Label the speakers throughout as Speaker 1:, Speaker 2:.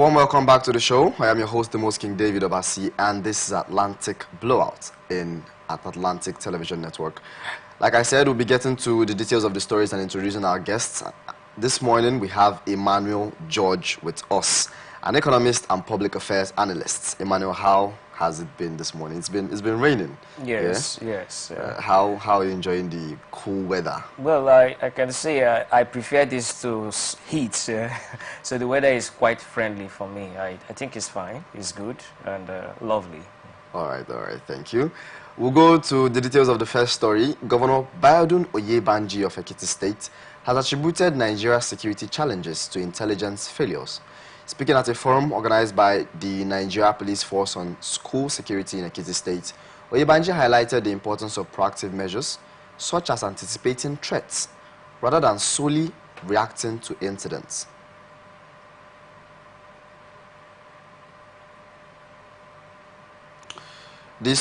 Speaker 1: warm welcome back to the show. I am your host, the most King David Obasi, and this is Atlantic Blowout at Atlantic Television Network. Like I said, we'll be getting to the details of the stories and introducing our guests. This morning, we have Emmanuel George with us, an economist and public affairs analyst. Emmanuel, how has it been this morning? It's been raining.
Speaker 2: Yes,
Speaker 1: yeah?
Speaker 2: yes.
Speaker 1: How are you enjoying the cool weather?
Speaker 2: Well, I can say I prefer this to heat. So the weather is quite friendly for me. I think it's fine. It's good and lovely.
Speaker 1: All right, thank you. We'll go to the details of the first story. Governor Biodun Oyebanji of Ekiti State has attributed Nigeria's security challenges to intelligence failures. Speaking at a forum organized by the Nigeria Police Force on school security in Ekiti State, Oyebanji highlighted the importance of proactive measures, such as anticipating threats, rather than solely reacting to incidents. The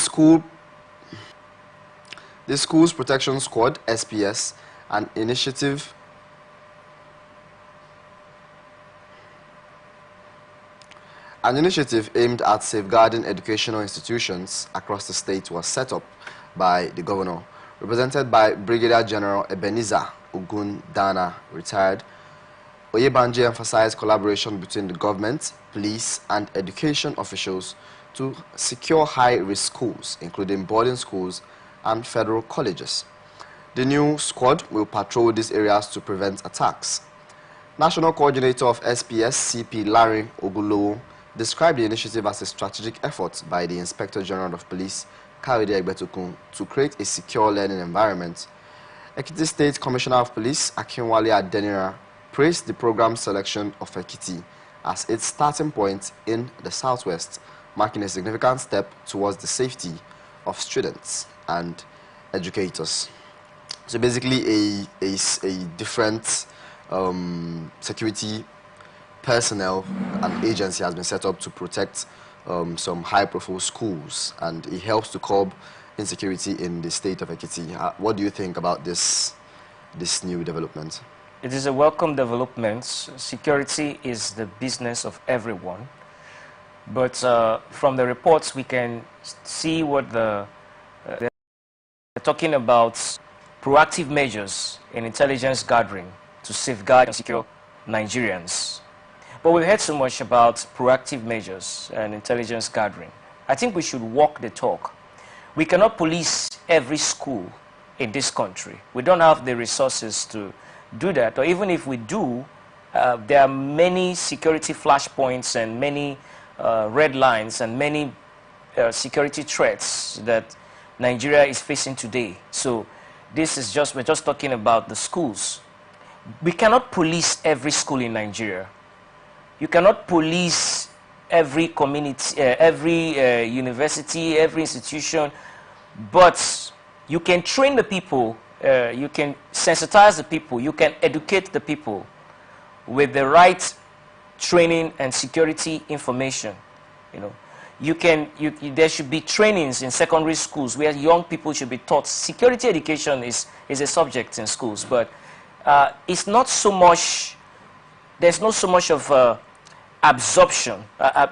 Speaker 1: Schools Protection Squad, SPS, an initiative aimed at safeguarding educational institutions across the state was set up by the governor, represented by Brigadier General Ebenezer Ogundana, retired. Oyebanji emphasized collaboration between the government, police, and education officials to secure high-risk schools, including boarding schools and federal colleges. The new squad will patrol these areas to prevent attacks. National Coordinator of SPS, CP Larry Ogulowo, described the initiative as a strategic effort by the Inspector General of Police, Kawede Egbetukun, to create a secure learning environment. Ekiti State Commissioner of Police, Akinwale Adenira, praised the program selection of Ekiti as its starting point in the southwest, marking a significant step towards the safety of students and educators. So basically a different security personnel and agency has been set up to protect some high-profile schools, and it helps to curb insecurity in the state of Ekiti. What do you think about this new development?
Speaker 2: It is a welcome development. Security is the business of everyone. But from the reports, we can see what they're talking about proactive measures in intelligence gathering to safeguard and secure Nigerians. But we've heard so much about proactive measures and intelligence gathering. I think we should walk the talk. We cannot police every school in this country. We don't have the resources to do that. Or even if we do, there are many security flashpoints and many red lines and many security threats that Nigeria is facing today. So this is we're just talking about the schools. We cannot police every school in Nigeria. You cannot police every community, every university, every institution, but you can train the people, you can sensitize the people, you can educate the people with the right training and security information. There should be trainings in secondary schools where young people should be taught. Security education is a subject in schools, but it's not so much, there's not so much of absorption.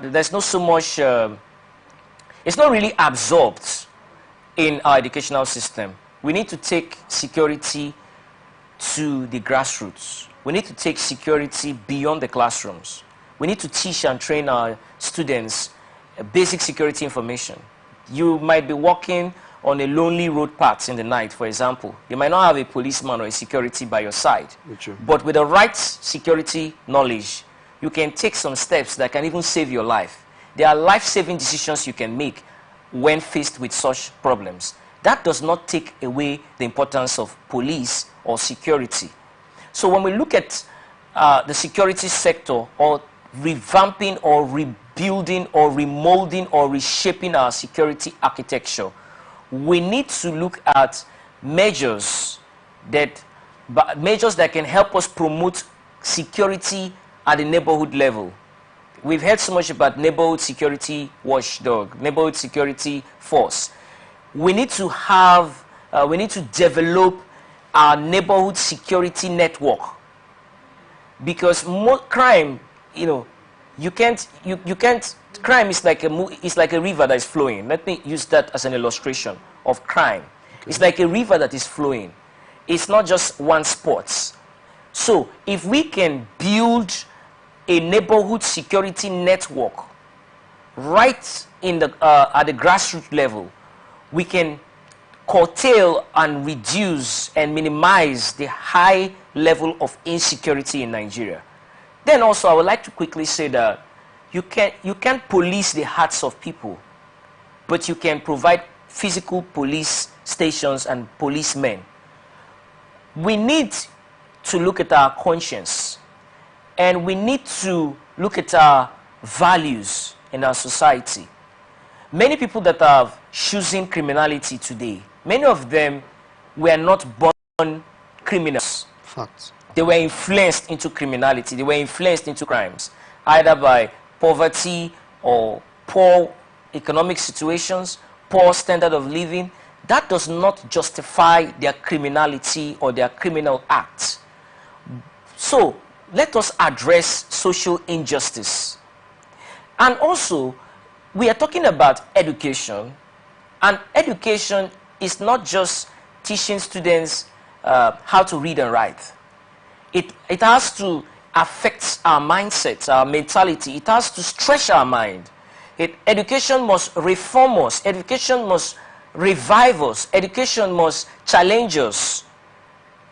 Speaker 2: There's not so much, it's not really absorbed in our educational system. We need to take security to the grassroots. We need to take security beyond the classrooms. We need to teach and train our students basic security information. You might be walking on a lonely road path in the night, for example. You might not have a policeman or a security by your side. But with the right security knowledge, you can take some steps that can even save your life. There are life-saving decisions you can make when faced with such problems. That does not take away the importance of police or security. So when we look at the security sector, or revamping or rebuilding or remolding or reshaping our security architecture, we need to look at measures that can help us promote security at the neighborhood level. We've heard so much about neighborhood security watchdog, neighborhood security force. We need to have, we need to develop our neighborhood security network, because more crime, you can't, crime is like a river that is flowing. Let me use that as an illustration of crime. Okay. It's like a river that is flowing. It's not just one spot. So if we can build a neighborhood security network right in the, at the grassroots level, we can curtail and reduce and minimize the high level of insecurity in Nigeria. Then also, I would like to quickly say that you can't police the hearts of people, but you can provide physical police stations and policemen. We need to look at our conscience, and we need to look at our values in our society. Many people that are choosing criminality today, many of them were not born criminals.
Speaker 1: Facts.
Speaker 2: They were influenced into criminality. They were influenced into crimes, either by poverty or poor economic situations, poor standard of living. That does not justify their criminality or their criminal acts. So let us address social injustice. And also, we are talking about education, and education is not just teaching students how to read and write. It has to affect our mindset, our mentality. It has to stretch our mind. Education must reform us. Education must revive us. Education must challenge us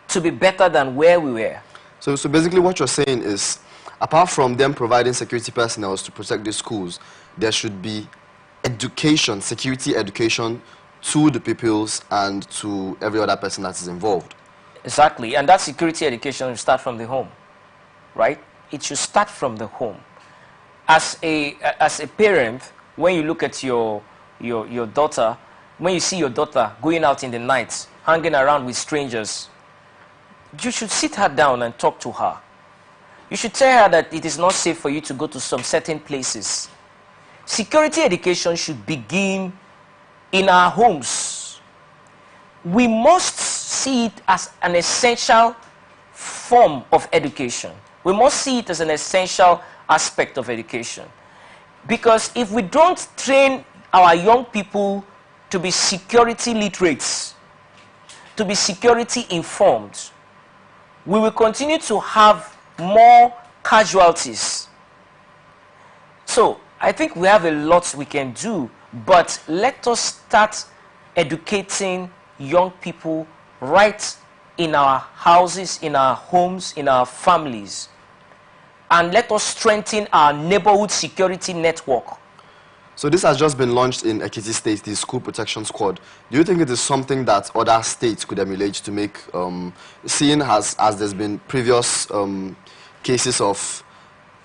Speaker 2: to be better than where we were.
Speaker 1: So basically what you're saying is, apart from them providing security personnel to protect the schools, there should be education, security education to the pupils and to every other person that is involved.
Speaker 2: Exactly, and that security education will start from the home, right? It should start from the home. As a parent, when you look at your daughter, when you see your daughter going out in the night, hanging around with strangers, you should sit her down and talk to her. You should tell her that it is not safe for you to go to some certain places. Security education should begin in our homes. We must see it as an essential form of education. We must see it as an essential aspect of education. Because if we don't train our young people to be security literates, to be security informed, we will continue to have more casualties. So I think we have a lot we can do, but let us start educating young people right in our houses, in our homes, in our families. And let us strengthen our neighborhood security network.
Speaker 1: So this has just been launched in Ekiti State, the School Protection Squad. Do you think it is something that other states could emulate to make, seeing as there's been previous cases of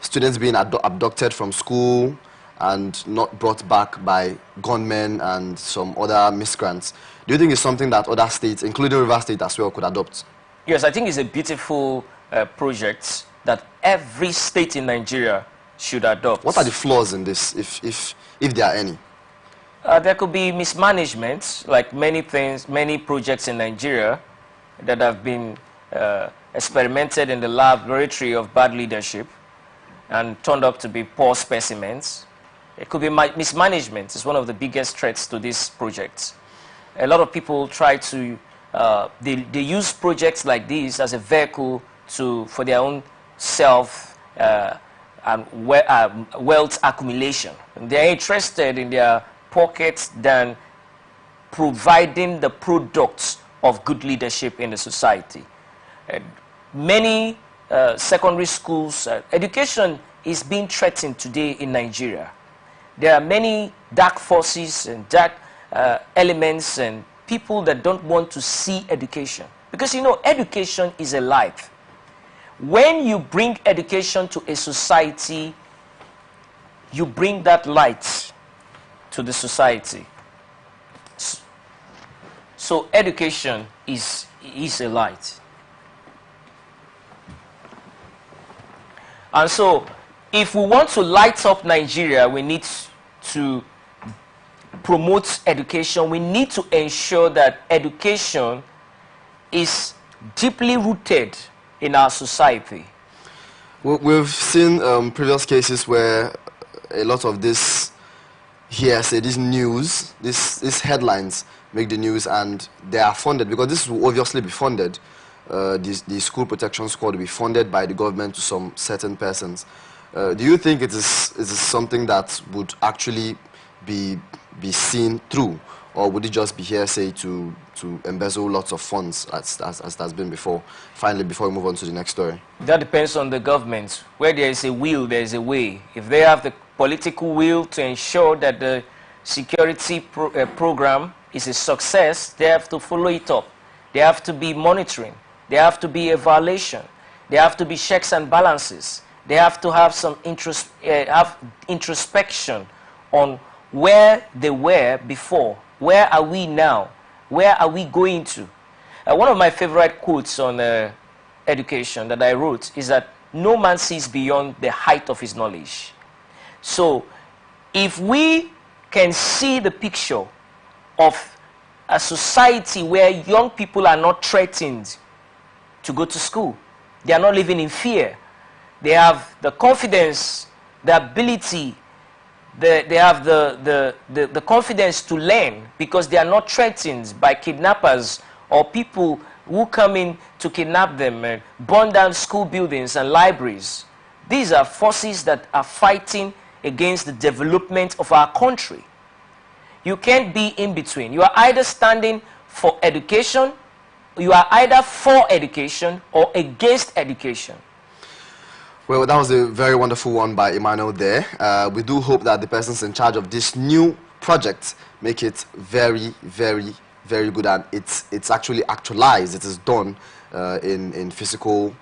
Speaker 1: students being abducted from school and not brought back by gunmen and some other miscreants, do you think it's something that other states, including River State as well, could adopt?
Speaker 2: Yes, I think it's a beautiful project that every state in Nigeria should adopt.
Speaker 1: What are the flaws in this, if there are any?
Speaker 2: There could be mismanagement, like many things, many projects in Nigeria that have been experimented in the laboratory of bad leadership and turned up to be poor specimens. It could be mismanagement. It's one of the biggest threats to these projects. A lot of people try to, they use projects like these as a vehicle for their own self and wealth accumulation. They're interested in their pockets than providing the products of good leadership in the society. Many secondary schools, education is being threatened today in Nigeria. There are many dark forces and dark elements and people that don't want to see education. Because, you know, education is a life. When you bring education to a society, you bring that light to the society. So education is a light. And so if we want to light up Nigeria, we need to promote education. We need to ensure that education is deeply rooted in our society.
Speaker 1: We've seen previous cases where a lot of this hearsay, this news, these headlines make the news, and they are funded, because this will obviously be funded. The school protection squad will be funded by the government to some certain persons. Do you think it is something that would actually be seen through, or would it just be hearsay to embezzle lots of funds as that's been before? Finally, before we move on to the next story.
Speaker 2: That depends on the government. Where there is a will, there is a way. If they have the political will to ensure that the security program is a success, they have to follow it up. They have to be monitoring. There have to be evaluation. There have to be checks and balances. They have to have some introspection on where they were before. Where are we now? Where are we going to? One of my favorite quotes on education that I wrote is that no man sees beyond the height of his knowledge. So if we can see the picture of a society where young people are not threatened to go to school, they are not living in fear, they have the confidence, the ability, they have the confidence to learn because they are not threatened by kidnappers or people who come in to kidnap them and burn down school buildings and libraries. These are forces that are fighting against the development of our country. You can't be in between. You are either standing for education, you are either for education or against education.
Speaker 1: Well, that was a very wonderful one by Emmanuel there. We do hope that the persons in charge of this new project make it very, very, very good, and it's actually actualized. It is done in physical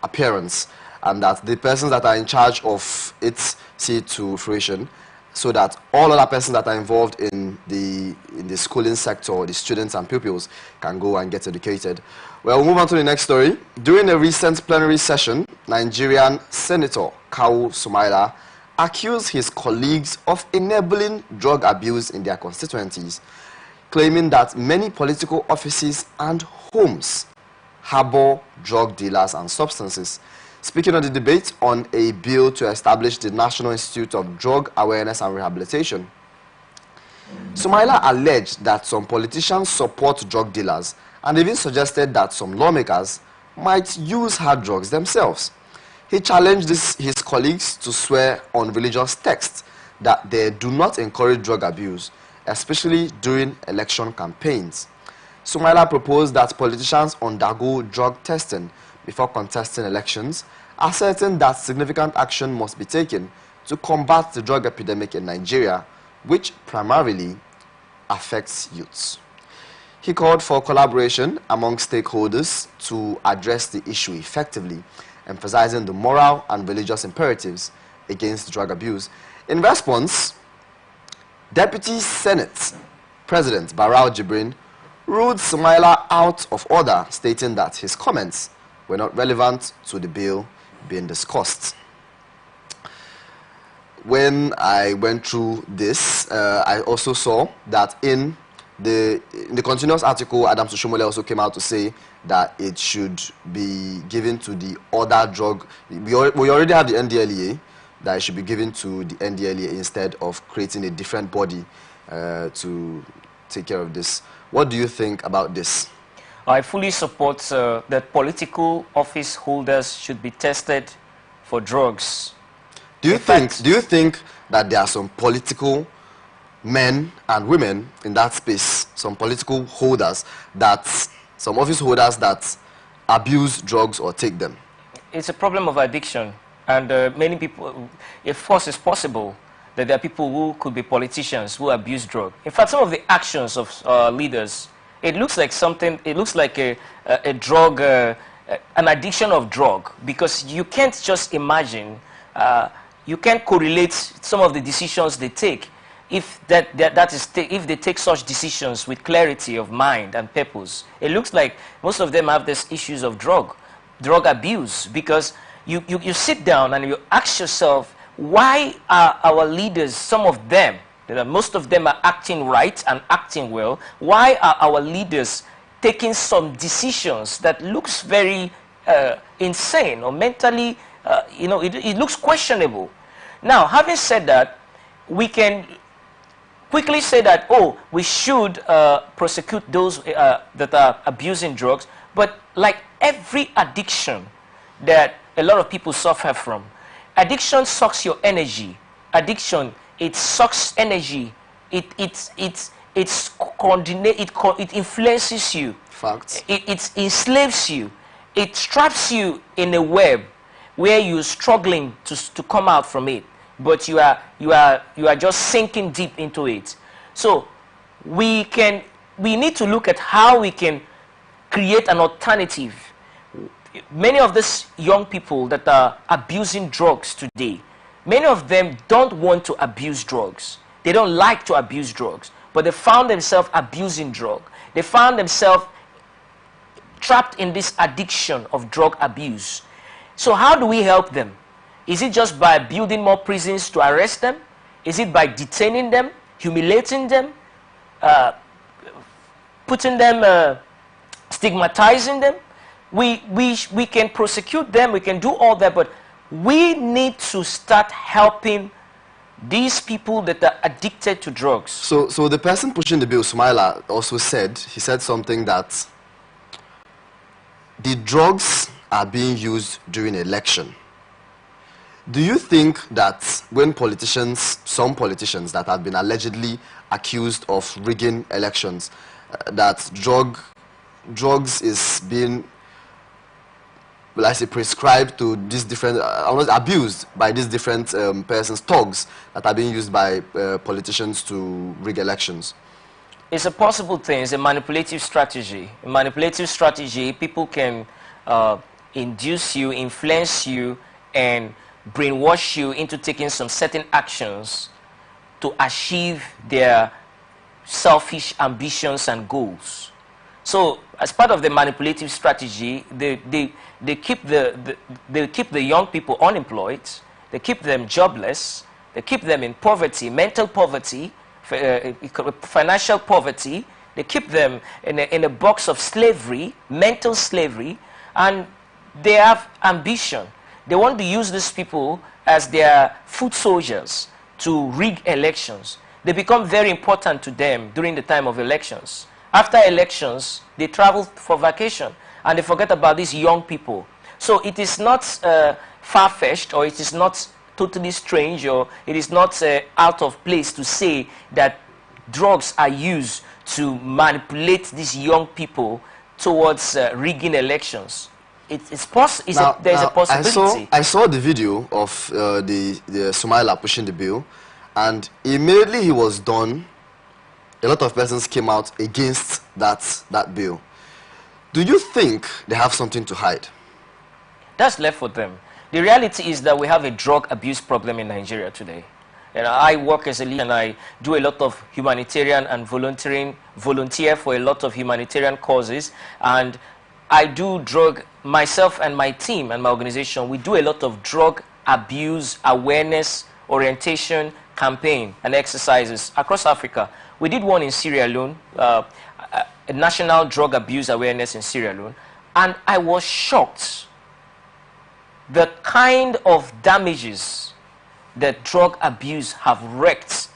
Speaker 1: appearance, and that the persons that are in charge of it see it to fruition, so that all other persons that are involved in the schooling sector, the students and pupils, can go and get educated. Well, we'll move on to the next story. During a recent plenary session, Nigerian Senator Kawu Sumaila accused his colleagues of enabling drug abuse in their constituencies, claiming that many political offices and homes harbor drug dealers and substances. Speaking on the debate on a bill to establish the National Institute of Drug Awareness and Rehabilitation, Sumaila alleged that some politicians support drug dealers and even suggested that some lawmakers might use hard drugs themselves. He challenged his colleagues to swear on religious texts that they do not encourage drug abuse, especially during election campaigns. Sumaila proposed that politicians undergo drug testing before contesting elections, asserting that significant action must be taken to combat the drug epidemic in Nigeria, which primarily affects youths. He called for collaboration among stakeholders to address the issue effectively, emphasizing the moral and religious imperatives against drug abuse. In response, Deputy Senate President Barau Jibrin ruled Sumaila out of order, stating that his comments were not relevant to the bill being discussed. When I went through this, I also saw that in the continuous article, Adam Sushomole also came out to say that it should be given to the other drug. We already have the NDLEA, that it should be given to the NDLEA instead of creating a different body to take care of this. What do you think about this?
Speaker 2: I fully support that political office holders should be tested for drugs.
Speaker 1: Do you think that there are some political men and women in that space, some political holders, some office holders that abuse drugs or take them?
Speaker 2: It's a problem of addiction, and many people, of course, it's possible that there are people who could be politicians who abuse drugs. In fact, some of the actions of leaders, it looks like something, it looks like a drug, an addiction of drug, because you can't just imagine, you can't correlate some of the decisions they take if if they take such decisions with clarity of mind and purpose. It looks like most of them have these issues of drug abuse, because you sit down and you ask yourself, why are our leaders, some of them, most of them are acting right and acting well, why are our leaders taking some decisions that looks very insane or mentally, it looks questionable. Now, having said that, we can quickly say that, oh, we should prosecute those that are abusing drugs, but like every addiction that a lot of people suffer from, addiction sucks your energy. Addiction, it sucks energy. It influences you.
Speaker 1: Facts.
Speaker 2: It enslaves you. It traps you in a web where you're struggling to come out from it, but you are just sinking deep into it. So we need to look at how we can create an alternative. Many of these young people that are abusing drugs today, many of them don't want to abuse drugs. They don't like to abuse drugs, but they found themselves abusing drugs. They found themselves trapped in this addiction of drug abuse. So how do we help them? Is it just by building more prisons to arrest them? Is it by detaining them, humiliating them, putting them, stigmatizing them? We can prosecute them, we can do all that, but we need to start helping these people that are addicted to drugs.
Speaker 1: So the person pushing the bill, Sumaila, also said, he said something that the drugs are being used during election. Do you think that when some politicians that have been allegedly accused of rigging elections, that drugs is being, well, I say, prescribed to these different, abused by these different persons, thugs that are being used by politicians to rig elections?
Speaker 2: It's a possible thing. It's a manipulative strategy. A manipulative strategy, people can induce you, influence you, and brainwash you into taking some certain actions to achieve their selfish ambitions and goals. So, as part of the manipulative strategy, they keep the young people unemployed, they keep them jobless, they keep them in poverty, mental poverty, financial poverty. They keep them in a box of slavery, mental slavery, and they have ambition. They want to use these people as their foot soldiers to rig elections. They become very important to them during the time of elections. After elections, they travel for vacation, and they forget about these young people. So it is not far-fetched, or it is not totally strange, or it is not out of place to say that drugs are used to manipulate these young people towards rigging elections. There's a possibility.
Speaker 1: I saw the video of the Sumaila pushing the bill, and immediately he was done, a lot of persons came out against that bill. Do you think they have something to hide?
Speaker 2: That's left for them. The reality is that we have a drug abuse problem in Nigeria today. And I work as a leader, and I do a lot of humanitarian and volunteer for a lot of humanitarian causes. And I do myself and my team and my organization, we do a lot of drug abuse awareness, orientation, campaign and exercises across Africa. We did one in Sierra Leone, a national drug abuse awareness in Sierra Leone, and I was shocked the kind of damages that drug abuse have wreaked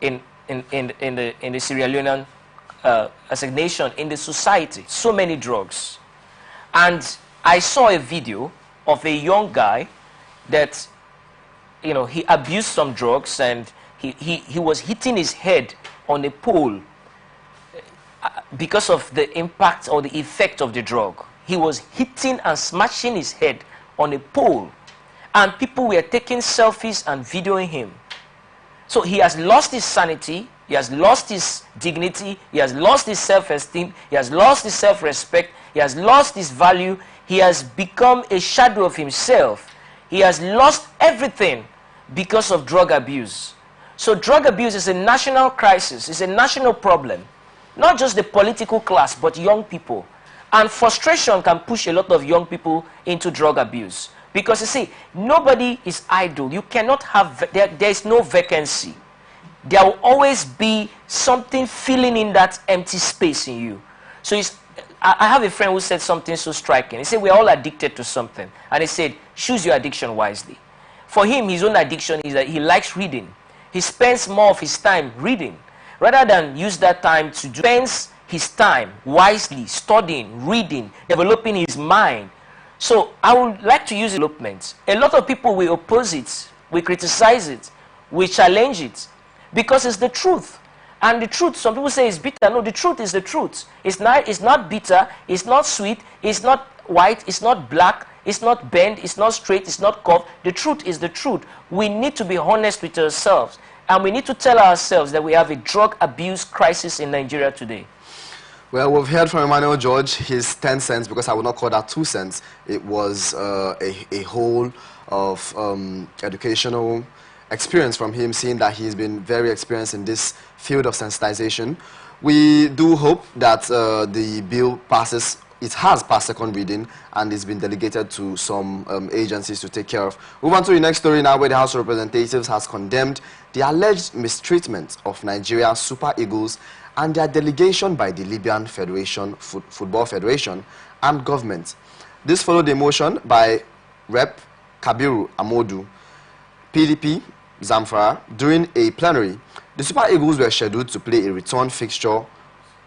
Speaker 2: in the Sierra Leonean as a nation, in the society. So many drugs. And I saw a video of a young guy that, he abused some drugs, and he was hitting his head on a pole because of the impact or the effect of the drug. He was hitting and smashing his head on a pole, and people were taking selfies and videoing him. So he has lost his sanity, he has lost his dignity, he has lost his self-esteem, he has lost his self-respect, he has lost his value, he has become a shadow of himself. He has lost everything because of drug abuse. So drug abuse is a national crisis, it's a national problem. Not just the political class, but young people. And frustration can push a lot of young people into drug abuse. Because you see, nobody is idle. You cannot have, there is no vacancy. There will always be something filling in that empty space in you. So I have a friend who said something so striking. He said, we're all addicted to something. And he said, choose your addiction wisely. For him, his own addiction is that he likes reading. He spends more of his time reading. Rather than use that time to do, spends his time wisely, studying, reading, developing his mind. So I would like to use development. A lot of people will oppose it, will criticize it, will challenge it, because it's the truth. And the truth, some people say is bitter. No, the truth is the truth. It's not bitter, it's not sweet, it's not white, it's not black, it's not bent, it's not straight, it's not curved. The truth is the truth. We need to be honest with ourselves. And we need to tell ourselves that we have a drug abuse crisis in Nigeria today.
Speaker 1: Well, we've heard from Emmanuel George, his 10 cents, because I would not call that 2 cents. It was a whole of educational experience from him, seeing that he's been very experienced in this field of sensitization. We do hope that the bill passes. It has passed second reading and it's been delegated to some agencies to take care of. Move on to the next story now, where the House of Representatives has condemned the alleged mistreatment of Nigeria's Super Eagles and their delegation by the Libyan Football Federation and government. This followed a motion by Rep. Kabiru Amodu, PDP, Zamfara. During a plenary, the Super Eagles were scheduled to play a return fixture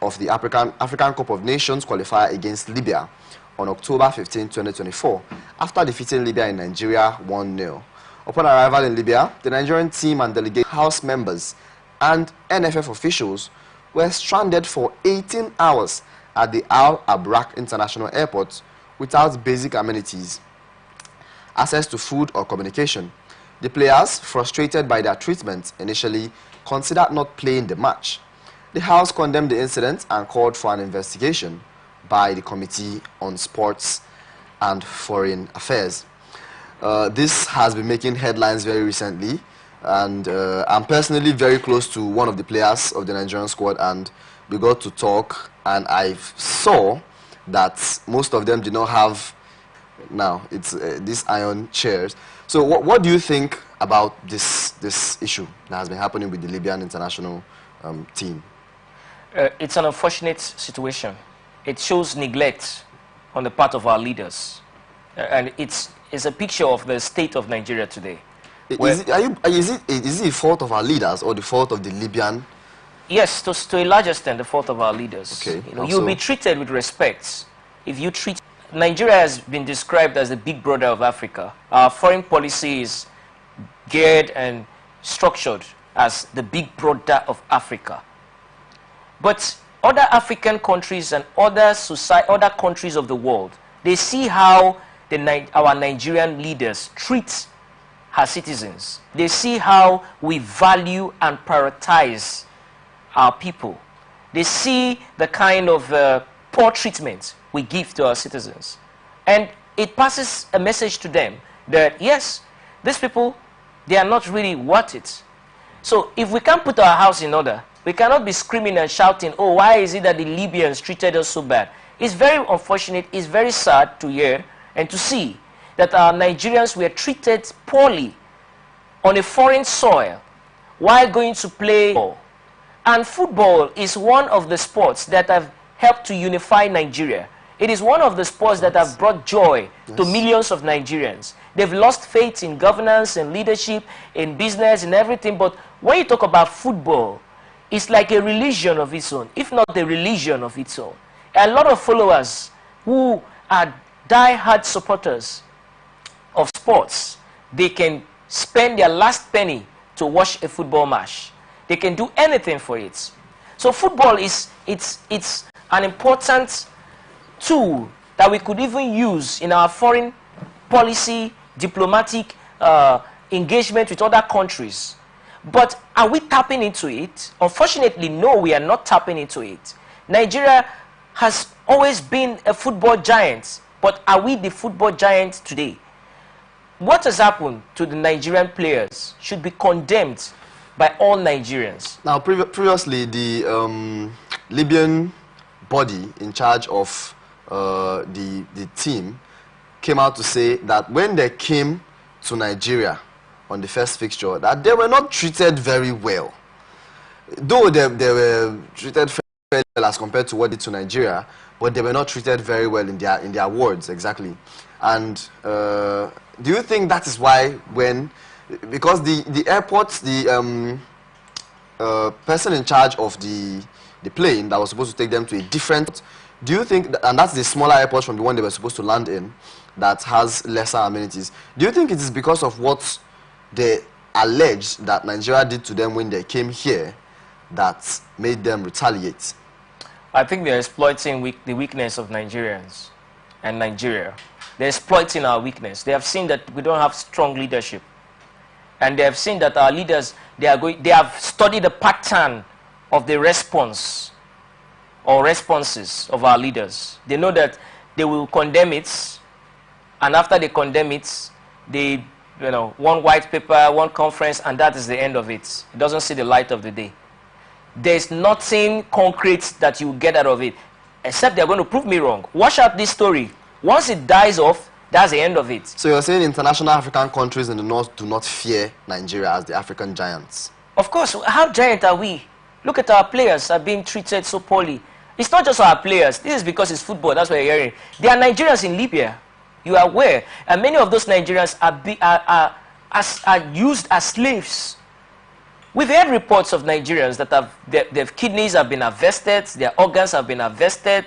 Speaker 1: of the African Cup of Nations qualifier against Libya on October 15, 2024, after defeating Libya in Nigeria 1-0. Upon arrival in Libya, the Nigerian team and delegate House members and NFF officials were stranded for 18 hours at the Al Abrak International Airport without basic amenities, access to food or communication. The players, frustrated by their treatment, initially considered not playing the match. The House condemned the incident and called for an investigation by the Committee on Sports and Foreign Affairs. This has been making headlines very recently, and I'm personally very close to one of the players of the Nigerian squad, and we got to talk, and I saw that most of them did not have, now it's these iron chairs. So what do you think about this issue that has been happening with the Libyan international team?
Speaker 2: It's an unfortunate situation. It shows neglect on the part of our leaders. And it's a picture of the state of Nigeria today.
Speaker 1: Is it the fault of our leaders or the fault of the Libyan?
Speaker 2: Yes, to a large extent, the fault of our leaders.
Speaker 1: Okay.
Speaker 2: You'll be treated with respect if you treat... Nigeria has been described as the big brother of Africa. Our foreign policy is geared and structured as the big brother of Africa. But other African countries and other countries of the world, they see how our Nigerian leaders treat our citizens. They see how we value and prioritize our people. They see the kind of poor treatment we give to our citizens. And it passes a message to them that, yes, these people, they are not really worth it. So if we can't put our house in order, we cannot be screaming and shouting, oh, why is it that the Libyans treated us so bad? It's very unfortunate, it's very sad to hear and to see that our Nigerians were treated poorly on a foreign soil while going to play football. And football is one of the sports that have helped to unify Nigeria. It is one of the sports that have brought joy to millions of Nigerians. They've lost faith in governance and leadership, in business and everything, but when you talk about football, it's like a religion of its own, if not a religion of its own. A lot of followers who are die-hard supporters of sports, they can spend their last penny to watch a football match. They can do anything for it. So football it's an important tool that we could even use in our foreign policy, diplomatic engagement with other countries. But are we tapping into it? Unfortunately, no, we are not tapping into it. Nigeria has always been a football giant, but are we the football giant today? What has happened to the Nigerian players should be condemned by all Nigerians.
Speaker 1: Now, previously, the Libyan body in charge of the team came out to say that when they came to Nigeria on the first fixture, that they were not treated very well. Though they were treated well as compared to what they did to Nigeria, but they were not treated very well in their wards, exactly. And do you think that is why because the airports, the person in charge of the plane that was supposed to take them to a different, do you think, and that's the smaller airport from the one they were supposed to land in, that has lesser amenities, do you think it is because of what they allege that Nigeria did to them when they came here that made them retaliate?
Speaker 2: I think they're exploiting the weakness of Nigerians and Nigeria. They're exploiting our weakness. They have seen that we don't have strong leadership. And they have seen that our leaders, they have studied the pattern of the response or responses of our leaders. They know that they will condemn it, and after they condemn it, they, one white paper, one conference, and that is the end of it. It doesn't see the light of the day. There's nothing concrete that you get out of it, except they're going to prove me wrong. Wash out this story. Once it dies off, that's the end of it.
Speaker 1: So you're saying international African countries in the north do not fear Nigeria as the African giants?
Speaker 2: Of course. How giant are we? Look at our players are being treated so poorly. It's not just our players. This is because it's football. That's what you're hearing. There are Nigerians in Libya. You are aware. And many of those Nigerians are used as slaves. We've heard reports of Nigerians that their kidneys have been harvested, their organs have been harvested.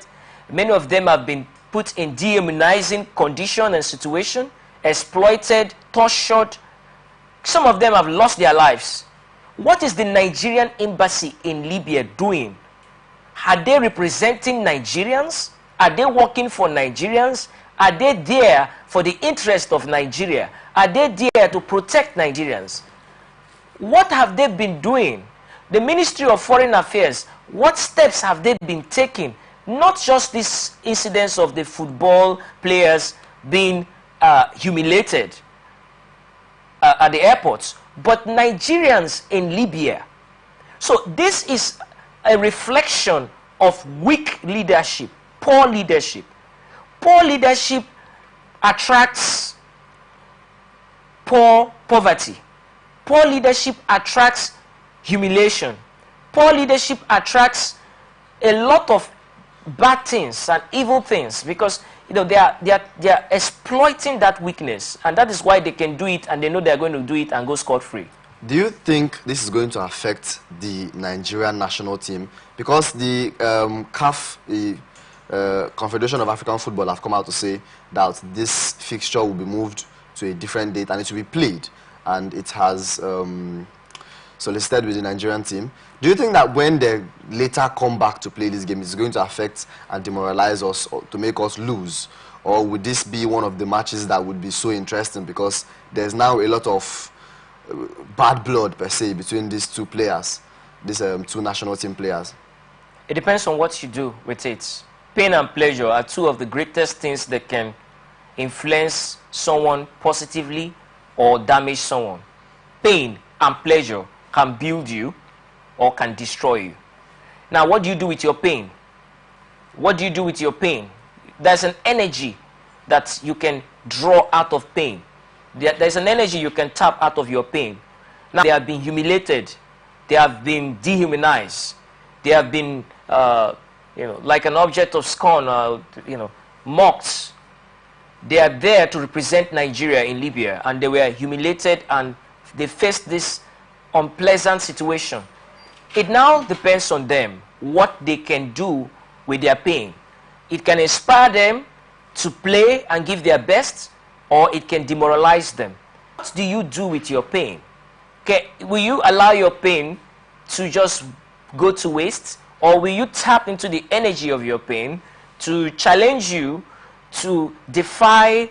Speaker 2: Many of them have been put in dehumanizing condition and situation, exploited, tortured. Some of them have lost their lives. What is the Nigerian embassy in Libya doing? Are they representing Nigerians? Are they working for Nigerians? Are they there for the interest of Nigeria? Are they there to protect Nigerians? What have they been doing? The Ministry of Foreign Affairs, what steps have they been taking? Not just this incidents of the football players being humiliated at the airports, but Nigerians in Libya. So this is a reflection of weak leadership, poor leadership. Poor leadership attracts poverty. Poor leadership attracts humiliation. Poor leadership attracts a lot of bad things and evil things, because they are exploiting that weakness, and that is why they can do it, and they know they are going to do it and go scot-free.
Speaker 1: Do you think this is going to affect the Nigerian national team? Because the CAF, the Confederation of African Football, have come out to say that this fixture will be moved to a different date and it will be played, and it has solicited with the Nigerian team. Do you think that when they later come back to play this game, it's going to affect and demoralize us, or to make us lose? Or would this be one of the matches that would be so interesting because there's now a lot of bad blood, per se, between these two players, these two national team players?
Speaker 2: It depends on what you do with it. Pain and pleasure are two of the greatest things that can influence someone positively or damage someone. Pain and pleasure can build you or can destroy you. Now, what do you do with your pain? What do you do with your pain? There's an energy that you can draw out of pain. There's an energy you can tap out of your pain. Now, they have been humiliated. They have been dehumanized. They have been, like an object of scorn, mocked. They are there to represent Nigeria in Libya, and they were humiliated, and they faced this unpleasant situation. It now depends on them what they can do with their pain. It can inspire them to play and give their best, or it can demoralize them. What do you do with your pain? Okay, will you allow your pain to just go to waste, or will you tap into the energy of your pain to challenge you to defy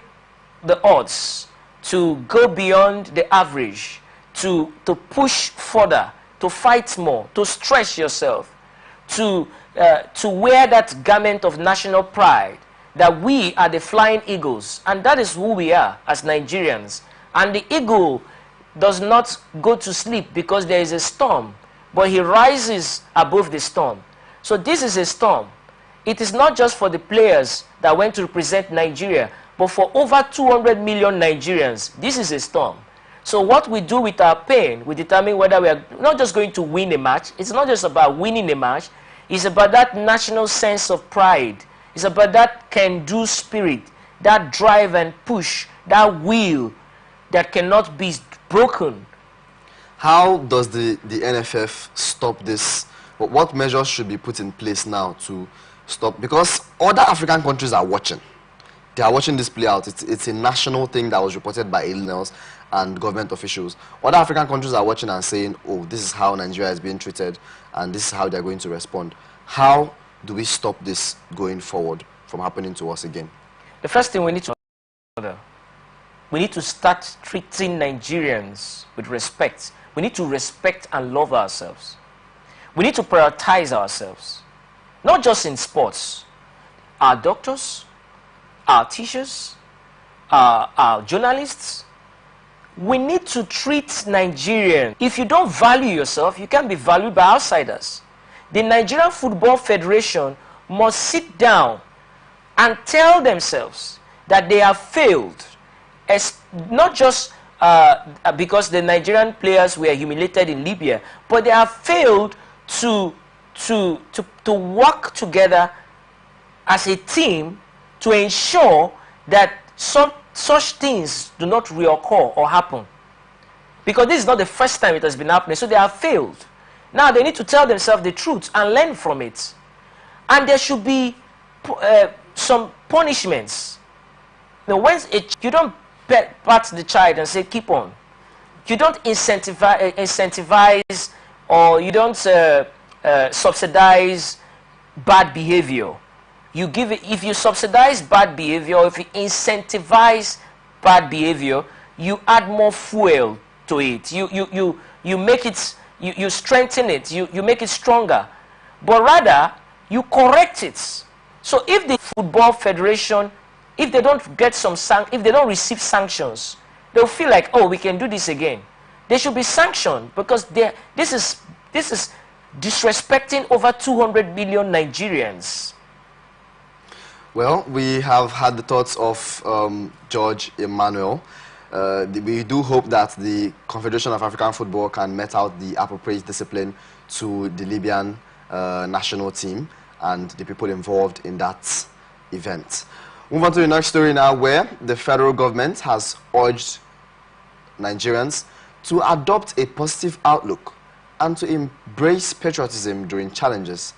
Speaker 2: the odds, to go beyond the average, to push further, to fight more, to stretch yourself, to wear that garment of national pride, that we are the flying eagles, and that is who we are as Nigerians. And the eagle does not go to sleep because there is a storm, but he rises above the storm. So this is a storm. It is not just for the players that went to represent Nigeria, but for over 200 million Nigerians, this is a storm. So what we do with our pain will determine whether we are not just going to win a match. It's not just about winning a match. It's about that national sense of pride. It's about that can-do spirit, that drive and push, that will that cannot be broken.
Speaker 1: How does the NFF stop this? What measures should be put in place now to stop? Because other African countries are watching. They are watching this play out. It's a national thing that was reported by aliens and government officials. Other African countries are watching and saying, oh, this is how Nigeria is being treated, and this is how they're going to respond. How do we stop this going forward from happening to us again?
Speaker 2: The first thing we need to start treating Nigerians with respect. We need to respect and love ourselves. We need to prioritize ourselves, not just in sports. Our doctors, our teachers, our journalists, we need to treat Nigerians. If you don't value yourself, you can't be valued by outsiders. The Nigerian Football Federation must sit down and tell themselves that they have failed, as not just because the Nigerian players were humiliated in Libya, but they have failed to work together as a team to ensure that such things do not reoccur or happen. Because this is not the first time it has been happening, so they have failed. Now they need to tell themselves the truth and learn from it. And there should be some punishments. Now, you don't pat the child and say, keep on. You don't incentivize or you don't subsidize bad behavior. You give it, if you subsidize bad behavior, or if you incentivize bad behavior, you add more fuel to it. You make it, you strengthen it, you make it stronger. But rather, you correct it. So if the Football Federation, if they don't get if they don't receive sanctions, they'll feel like, oh, we can do this again. They should be sanctioned because this is disrespecting over 200 million Nigerians.
Speaker 1: Well, we have had the thoughts of George Emmanuel. We do hope that the Confederation of African Football can met out the appropriate discipline to the Libyan national team and the people involved in that event. Move on to the next story now, where the federal government has urged Nigerians to adopt a positive outlook and to embrace patriotism during challenges.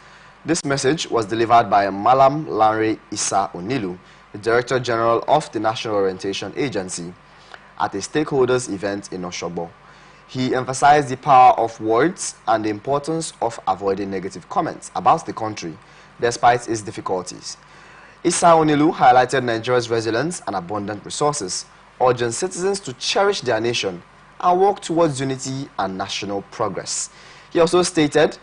Speaker 1: This message was delivered by Malam Lanre Issa Onilu, the Director General of the National Orientation Agency, at a stakeholders event in Osogbo. He emphasized the power of words and the importance of avoiding negative comments about the country, despite its difficulties. Issa Onilu highlighted Nigeria's resilience and abundant resources, urging citizens to cherish their nation and work towards unity and national progress. He also stated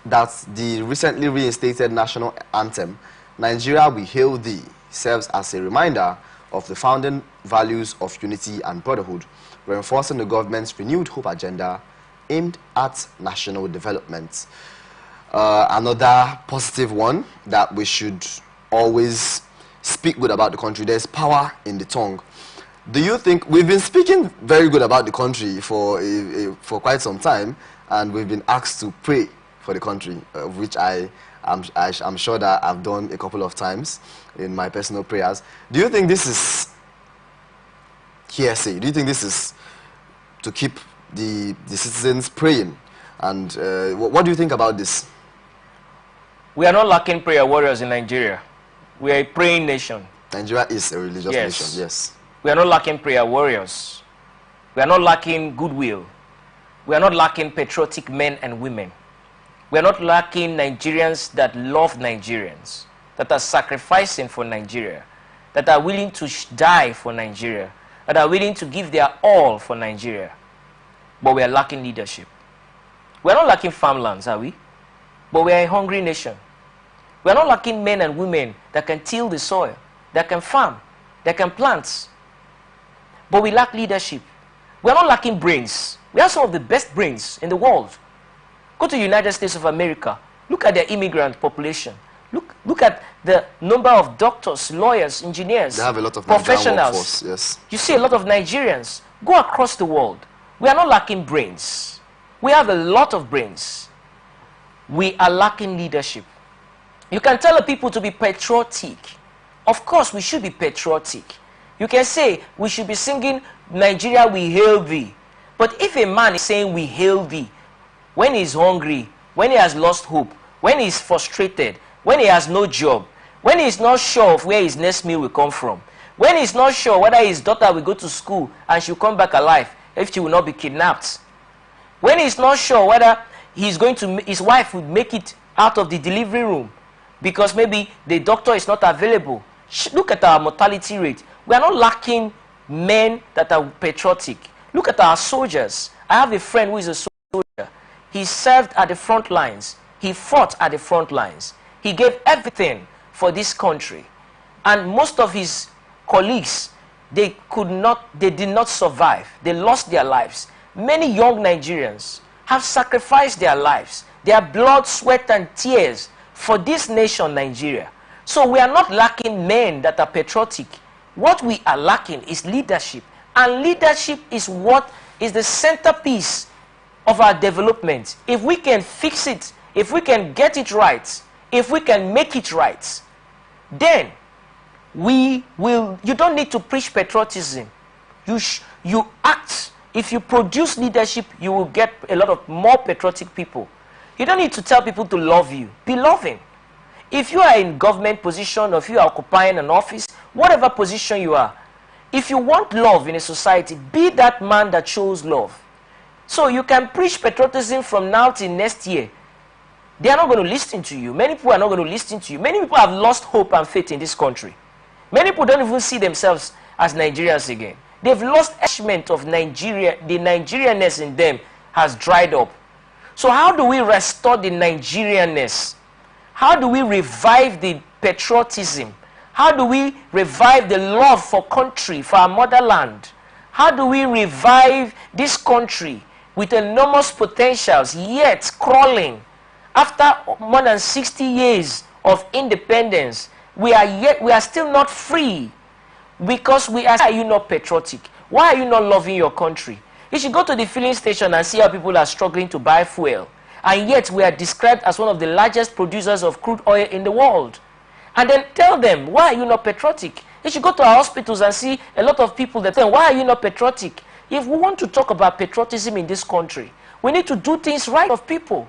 Speaker 1: that the recently reinstated national anthem, Nigeria We Hail Thee, serves as a reminder of the founding values of unity and brotherhood, reinforcing the government's renewed hope agenda aimed at national development. Another positive one that we should always speak good about the country. There's power in the tongue. Do you think we've been speaking very good about the country for quite some time, and we've been asked to pray for the country, which I'm sure that I've done a couple of times in my personal prayers. Do you think this is hearsay? Do you think this is to keep the citizens praying? And what do you think about this?
Speaker 2: We are not lacking prayer warriors in Nigeria. We are a praying nation.
Speaker 1: Nigeria is a religious nation, yes.
Speaker 2: We are not lacking prayer warriors. We are not lacking goodwill. We are not lacking patriotic men and women. We are not lacking Nigerians that love Nigerians, that are sacrificing for Nigeria, that are willing to die for Nigeria, that are willing to give their all for Nigeria. But we are lacking leadership. We are not lacking farmlands, are we? But we are a hungry nation. We are not lacking men and women that can till the soil, that can farm, that can plant. But we lack leadership. We are not lacking brains. We have some of the best brains in the world. Go to the United States of America. Look at their immigrant population. Look at the number of doctors, lawyers, engineers,
Speaker 1: they have a lot of
Speaker 2: professionals.
Speaker 1: Workforce, yes.
Speaker 2: You see a lot of Nigerians. Go across the world. We are not lacking brains. We have a lot of brains. we are lacking leadership. You can tell the people to be patriotic. Of course, we should be patriotic. You can say we should be singing Nigeria, we hail thee. But if a man is saying we hail thee, when he's hungry, when he has lost hope, when he's frustrated, when he has no job, when he's not sure of where his next meal will come from, when he's not sure whether his daughter will go to school and she'll come back alive, if she will not be kidnapped, when he's not sure whether his wife would make it out of the delivery room because maybe the doctor is not available. Look at our mortality rate. We are not lacking men that are patriotic. Look at our soldiers. I have a friend who is a soldier. He served at the front lines. He fought at the front lines. He gave everything for this country. And most of his colleagues, they did not survive. They lost their lives. Many young Nigerians have sacrificed their lives, their blood, sweat, and tears for this nation, Nigeria. So we are not lacking men that are patriotic. What we are lacking is leadership. And leadership is what is the centerpiece of our development. If we can fix it, if we can get it right, if we can make it right, then you don't need to preach patriotism. You act. If you produce leadership, you will get a lot of more patriotic people. You don't need to tell people to love you. Be loving. If you are in government position or if you are occupying an office, whatever position you are, if you want love in a society, be that man that shows love. So you can preach patriotism from now till next year. They are not going to listen to you. Many people are not going to listen to you. Many people have lost hope and faith in this country. Many people don't even see themselves as Nigerians again. They've lost attachment of Nigeria. The Nigerianness in them has dried up. So how do we restore the Nigerianness? How do we revive the patriotism? How do we revive the love for country, for our motherland? How do we revive this country with enormous potentials, yet crawling? After more than 60 years of independence, we are still not free. Because why are you not patriotic? Why are you not loving your country? You should go to the filling station and see how people are struggling to buy fuel. And yet we are described as one of the largest producers of crude oil in the world. And then tell them, why are you not patriotic? You should go to our hospitals and see a lot of people that say, why are you not patriotic? If we want to talk about patriotism in this country, we need to do things right of people.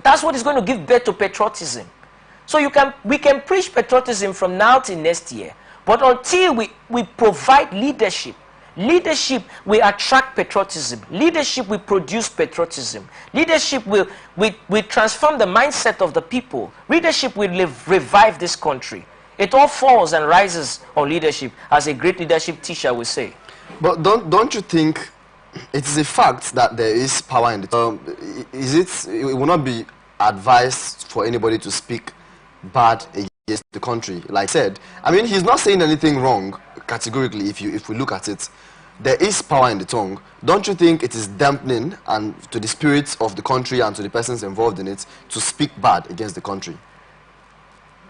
Speaker 2: That's what is going to give birth to patriotism. So we can preach patriotism from now till next year. But until we provide leadership, leadership will attract patriotism. Leadership will produce patriotism. Leadership will transform the mindset of the people. Leadership will revive this country. It all falls and rises on leadership, as a great leadership teacher will say.
Speaker 1: But don't you think it is a fact that there is power in the it will not be advised for anybody to speak bad against the country? Like I said, I mean, he's not saying anything wrong categorically. If we look at it, there is power in the tongue. Don't you think it is dampening and to the spirits of the country and to the persons involved in it to speak bad against the country?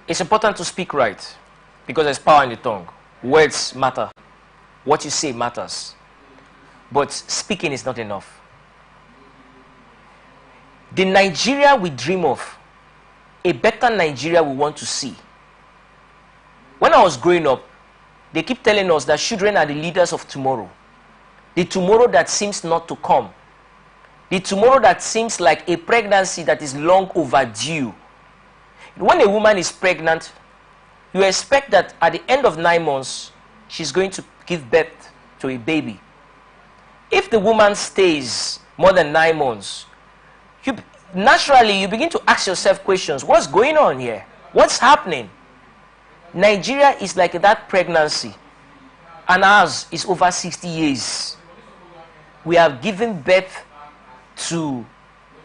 Speaker 2: It's important to speak right because there's power in the tongue. Words matter. What you say matters. But speaking is not enough. The Nigeria we dream of, a better Nigeria we want to see. When I was growing up, they keep telling us that children are the leaders of tomorrow. The tomorrow that seems not to come. The tomorrow that seems like a pregnancy that is long overdue. When a woman is pregnant, you expect that at the end of 9 months, she's going to give birth to a baby. If the woman stays more than 9 months, naturally you begin to ask yourself questions. What's going on here? What's happening? Nigeria is like that pregnancy, and ours is over 60 years. We have given birth to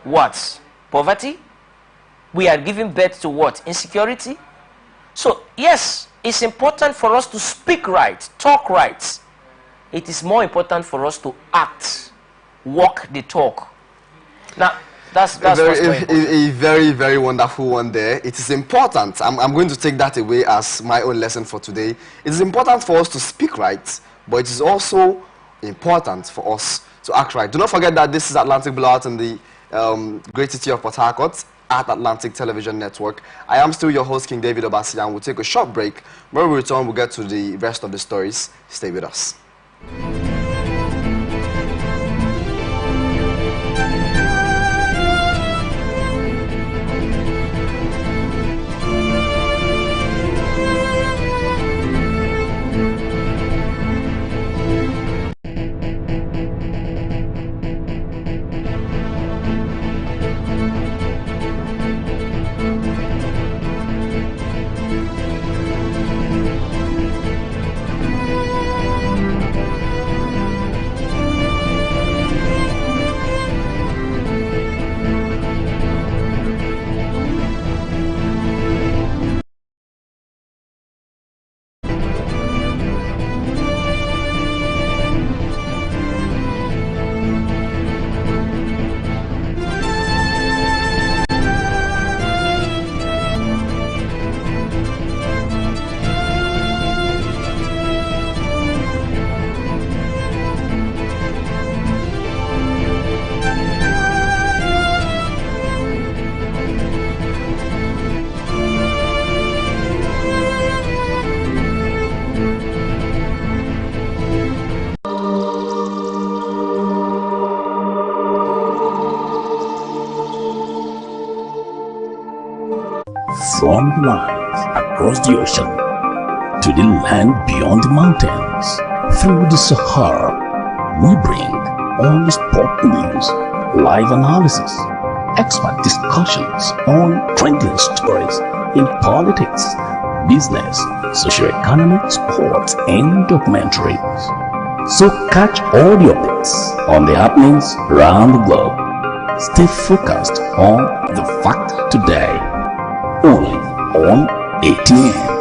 Speaker 2: what? Poverty? We are giving birth to what? Insecurity? So, yes, it's important for us to speak right, talk right. It is more important for us to act, walk the talk. Now, that's
Speaker 1: a very, very wonderful one there. It is important. I'm going to take that away as my own lesson for today. It is important for us to speak right, but it is also important for us to act right. Do not forget that this is Atlantic Blowout in the great city of Port Harcourt. at Atlantic Television Network. I am still your host, King David Obasi, and we'll take a short break. When we return, we'll get to the rest of the stories. Stay with us.
Speaker 3: From the lines across the ocean to the land beyond the mountains, through the Sahara, we bring all the sport news, live analysis, expert discussions on trending stories in politics, business, socio-economic, sports, and documentaries. So catch all the updates on the happenings around the globe. Stay focused on the fact today. Only on ATN.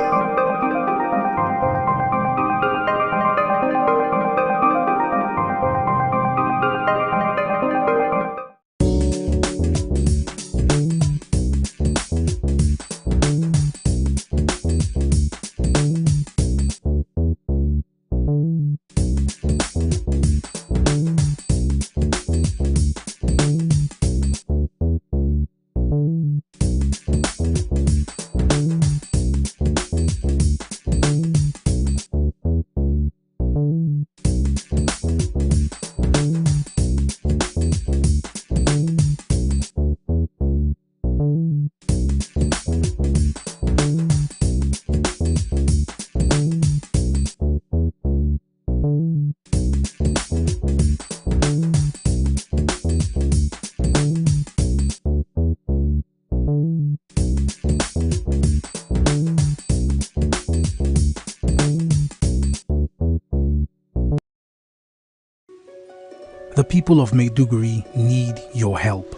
Speaker 4: The people of Maiduguri need your help.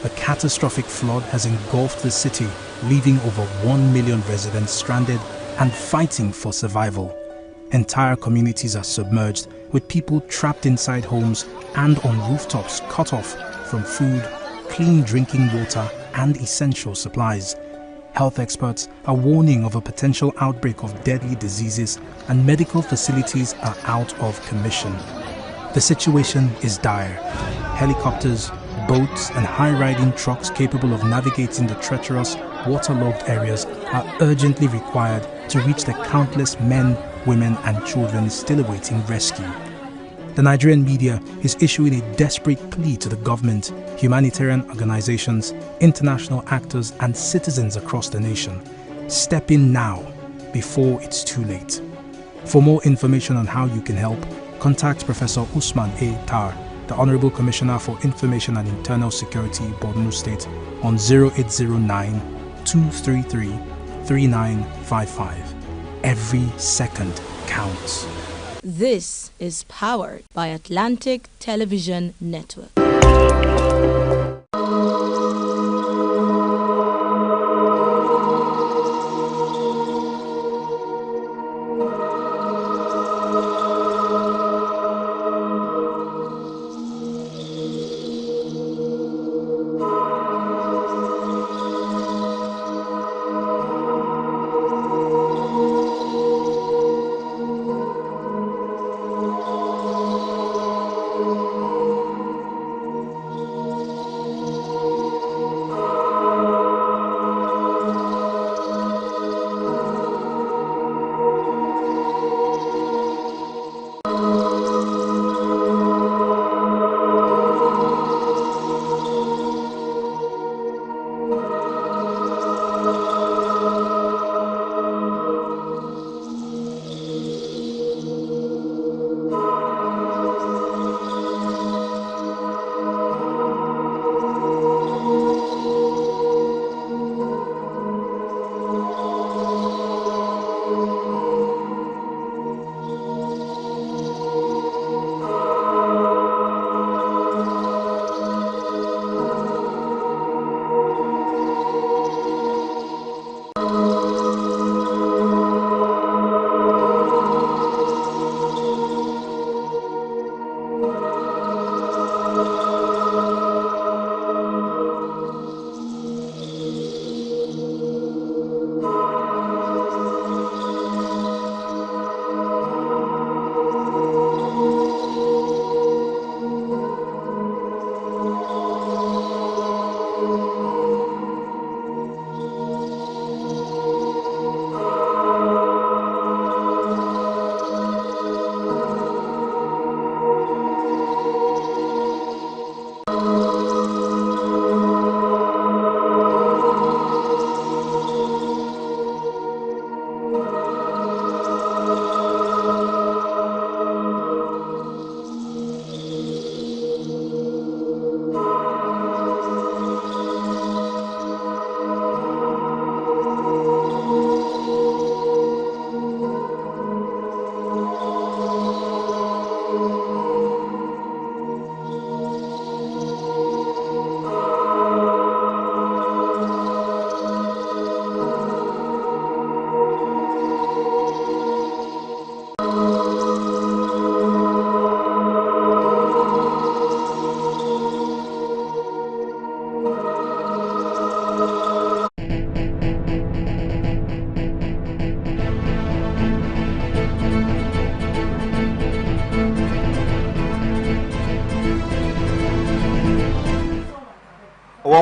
Speaker 4: A catastrophic flood has engulfed the city, leaving over 1 million residents stranded and fighting for survival. Entire communities are submerged, with people trapped inside homes and on rooftops cut off from food, clean drinking water, and essential supplies. Health experts are warning of a potential outbreak of deadly diseases, and medical facilities are out of commission. The situation is dire. Helicopters, boats, and high-riding trucks capable of navigating the treacherous, waterlogged areas are urgently required to reach the countless men, women, and children still awaiting rescue. The Nigerian media is issuing a desperate plea to the government, humanitarian organizations, international actors, and citizens across the nation. Step in now, before it's too late. For more information on how you can help, contact Professor Usman A. Tar, the Honorable Commissioner for Information and Internal Security, Borno State, on 0809-233-3955. Every second counts.
Speaker 5: This is powered by Atlantic Television Network.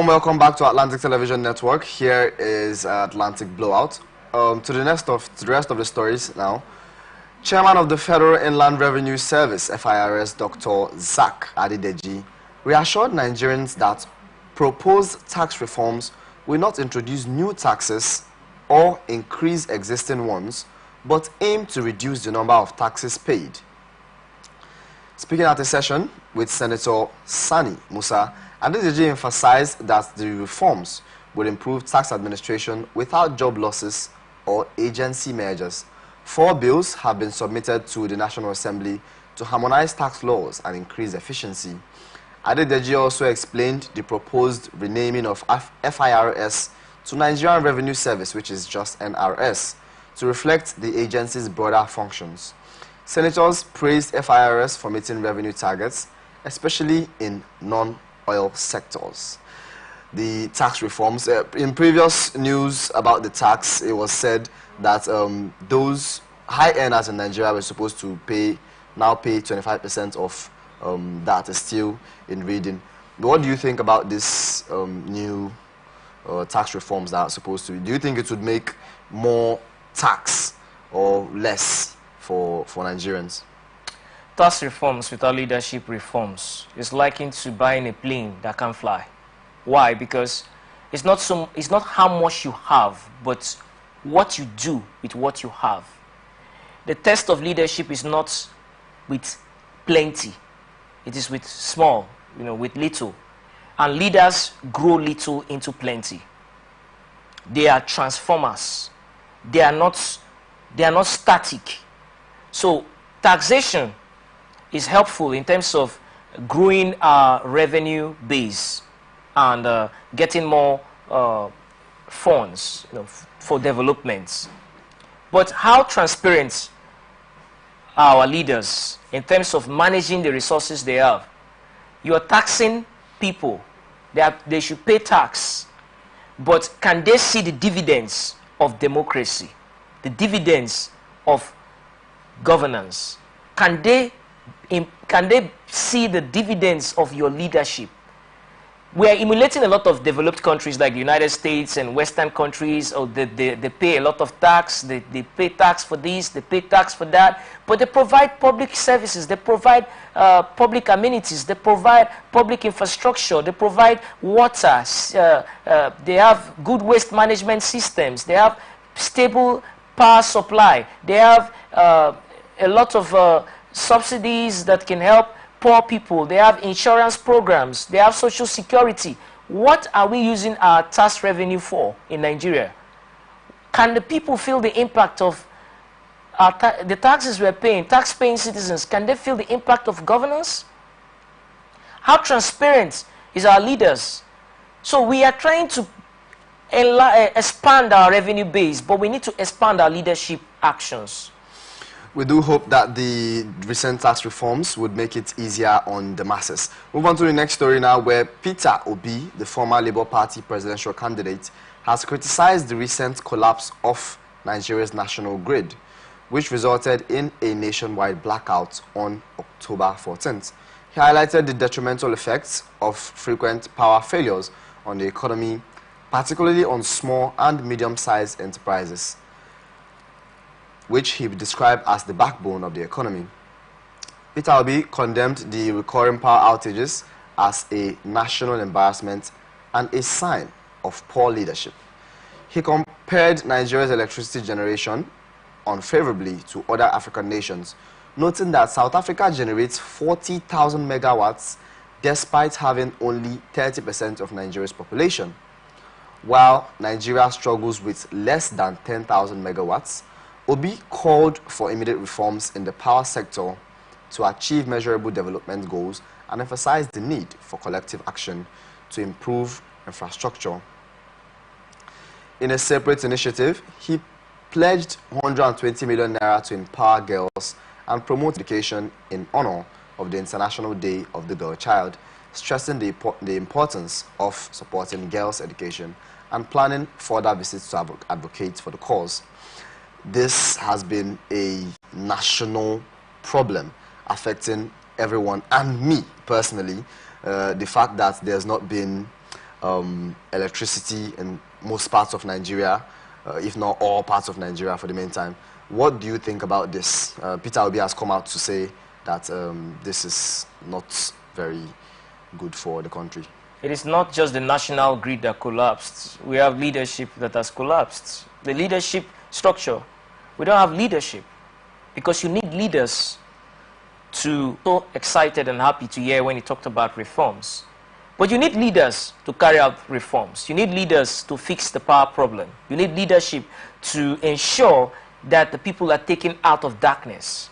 Speaker 1: warm welcome back to Atlantic Television Network. Here is Atlantic Blowout. To the rest of the stories now. Chairman of the Federal Inland Revenue Service, FIRS, Dr. Zach Adedeji, reassured Nigerians that proposed tax reforms will not introduce new taxes or increase existing ones, but aim to reduce the number of taxes paid. Speaking at a session with Senator Sani Musa, Adedeji emphasized that the reforms will improve tax administration without job losses or agency mergers. 4 bills have been submitted to the National Assembly to harmonize tax laws and increase efficiency. Adedeji also explained the proposed renaming of FIRS to Nigerian Revenue Service, which is just NRS, to reflect the agency's broader functions. Senators praised FIRS for meeting revenue targets, especially in non-oil sectors. The tax reforms, in previous news about the tax, it was said that those high earners in Nigeria were supposed to now pay 25% of that is still in reading. But what do you think about this new tax reforms that are supposed to be? Do you think it would make more tax or less for Nigerians?
Speaker 2: Tax reforms without leadership reforms is likened to buying a plane that can fly. Why? Because it's not how much you have, but what you do with what you have. The test of leadership is not with plenty. It is with small, with little. And leaders grow little into plenty. They are transformers. They are not static. So taxation is helpful in terms of growing our revenue base and getting more funds for development. But how transparent are our leaders in terms of managing the resources they have? You are taxing people. They should pay tax. But can they see the dividends of democracy? The dividends of governance? Can they see the dividends of your leadership? We are emulating a lot of developed countries like the United States and Western countries. Or they pay a lot of tax. They pay tax for this. They pay tax for that. But they provide public services. They provide public amenities. They provide public infrastructure. They provide water. They have good waste management systems. They have stable power supply. They have a lot of subsidies that can help poor people. They have insurance programs. They have social security. What are we using our tax revenue for in Nigeria? Can the people feel the impact of the taxes we're paying, tax-paying citizens? Can they feel the impact of governance? How transparent is our leaders? So we are trying to expand our revenue base, but we need to expand our leadership actions.
Speaker 1: We do hope that the recent tax reforms would make it easier on the masses. Move on to the next story now, where Peter Obi, the former Labour Party presidential candidate, has criticized the recent collapse of Nigeria's national grid, which resulted in a nationwide blackout on October 14th. He highlighted the detrimental effects of frequent power failures on the economy, particularly on small and medium-sized enterprises, which he described as the backbone of the economy. Peter Obi condemned the recurring power outages as a national embarrassment and a sign of poor leadership. He compared Nigeria's electricity generation unfavorably to other African nations, noting that South Africa generates 40,000 megawatts despite having only 30% of Nigeria's population, while Nigeria struggles with less than 10,000 megawatts. Obi called for immediate reforms in the power sector to achieve measurable development goals and emphasized the need for collective action to improve infrastructure. In a separate initiative, he pledged 120 million naira to empower girls and promote education in honor of the International Day of the Girl Child, stressing the importance of supporting girls' education and planning further visits to advocate for the cause. This has been a national problem affecting everyone and me personally. The fact that there's not been electricity in most parts of Nigeria, if not all parts of Nigeria for the meantime. What do you think about this? Peter Obi has come out to say that this is not very good for the country.
Speaker 2: It is not just the national grid that collapsed. We have leadership that has collapsed. The leadership structure, we don't have leadership because you need leaders to so excited and happy to hear when he talked about reforms. But you need leaders to carry out reforms. You need leaders to fix the power problem. You need leadership to ensure that the people are taken out of darkness.